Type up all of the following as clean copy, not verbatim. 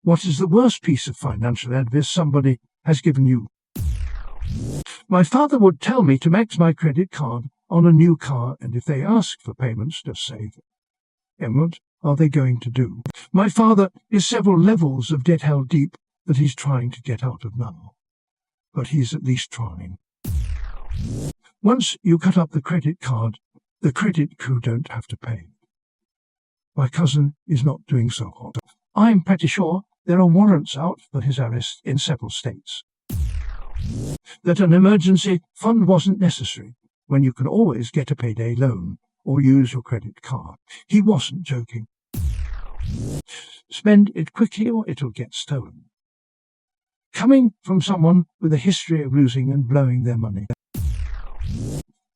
What is the worst piece of financial advice somebody has given you? My father would tell me to max my credit card on a new car, and if they ask for payments, just say, and what are they going to do? My father is several levels of debt held deep that he's trying to get out of now. But he's at least trying. Once you cut up the credit card, the credit crew don't have to pay. My cousin is not doing so hot. I'm pretty sure there are warrants out for his arrest in several states. That an emergency fund wasn't necessary when you can always get a payday loan or use your credit card. He wasn't joking. Spend it quickly or it'll get stolen. Coming from someone with a history of losing and blowing their money.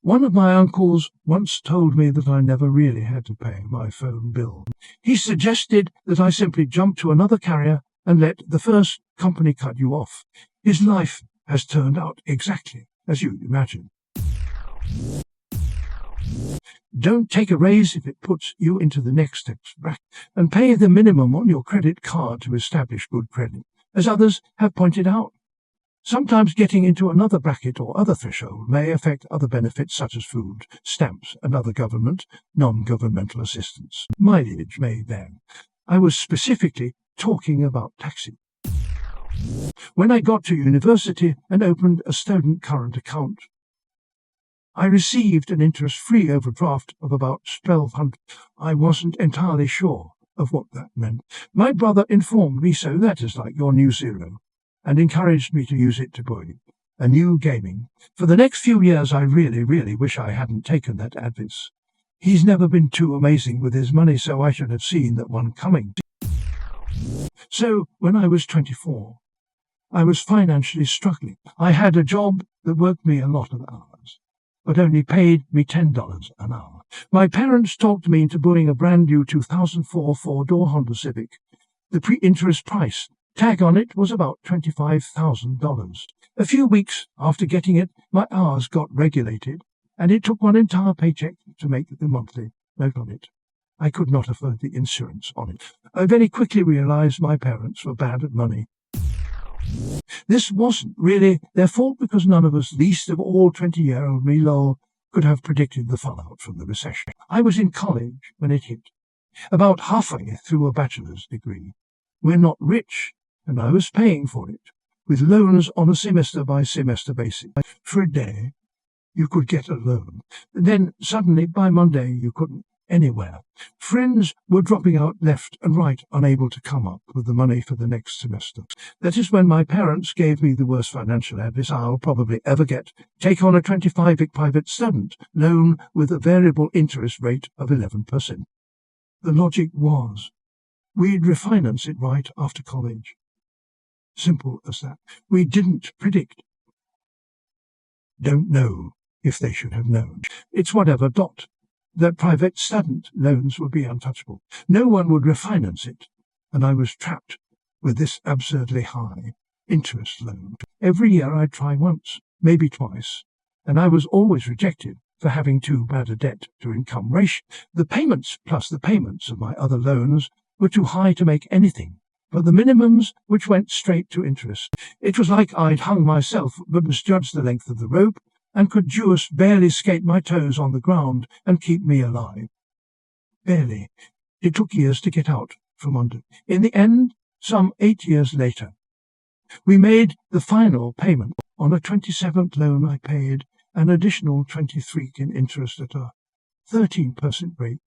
One of my uncles once told me that I never really had to pay my phone bill. He suggested that I simply jump to another carrier and let the first company cut you off. His life has turned out exactly as you'd imagine. Don't take a raise if it puts you into the next tax bracket, and pay the minimum on your credit card to establish good credit, as others have pointed out. Sometimes getting into another bracket or other threshold may affect other benefits such as food, stamps, and other government, non-governmental assistance. Mileage may vary. I was specifically talking about taxi. When I got to university and opened a student current account, I received an interest-free overdraft of about $1,200. I wasn't entirely sure of what that meant. My brother informed me, so that is like your new zero, and encouraged me to use it to buy a new gaming. For the next few years I really wish I hadn't taken that advice. He's never been too amazing with his money, so I should have seen that one coming. So, when I was 24, I was financially struggling. I had a job that worked me a lot of hours, but only paid me $10 an hour. My parents talked me into buying a brand new 2004 four-door Honda Civic. The pre-interest price tag on it was about $25,000. A few weeks after getting it, my hours got regulated, and it took one entire paycheck to make the monthly note on it. I could not afford the insurance on it. I very quickly realized my parents were bad at money. This wasn't really their fault, because none of us, least of all 20-year-old me, could have predicted the fallout from the recession. I was in college when it hit, about halfway through a bachelor's degree. We're not rich, and I was paying for it, with loans on a semester-by-semester basis. For a day, you could get a loan. Then, suddenly, by Monday, you couldn't anywhere. Friends were dropping out left and right, unable to come up with the money for the next semester. That is when my parents gave me the worst financial advice I'll probably ever get. Take on a 25-week private student loan with a variable interest rate of 11%. The logic was, we'd refinance it right after college. Simple as that. We didn't predict. Don't know if they should have known. It's whatever. That private student loans would be untouchable. No one would refinance it, and I was trapped with this absurdly high interest loan. Every year I'd try once, maybe twice, and I was always rejected for having too bad a debt-to-income ratio. The payments plus the payments of my other loans were too high to make anything but the minimums, which went straight to interest. It was like I'd hung myself but misjudged the length of the rope, and could just barely skate my toes on the ground and keep me alive. Barely. It took years to get out from under. In the end, some 8 years later, we made the final payment. On a 27th loan I paid an additional 23 in interest at a 13% rate.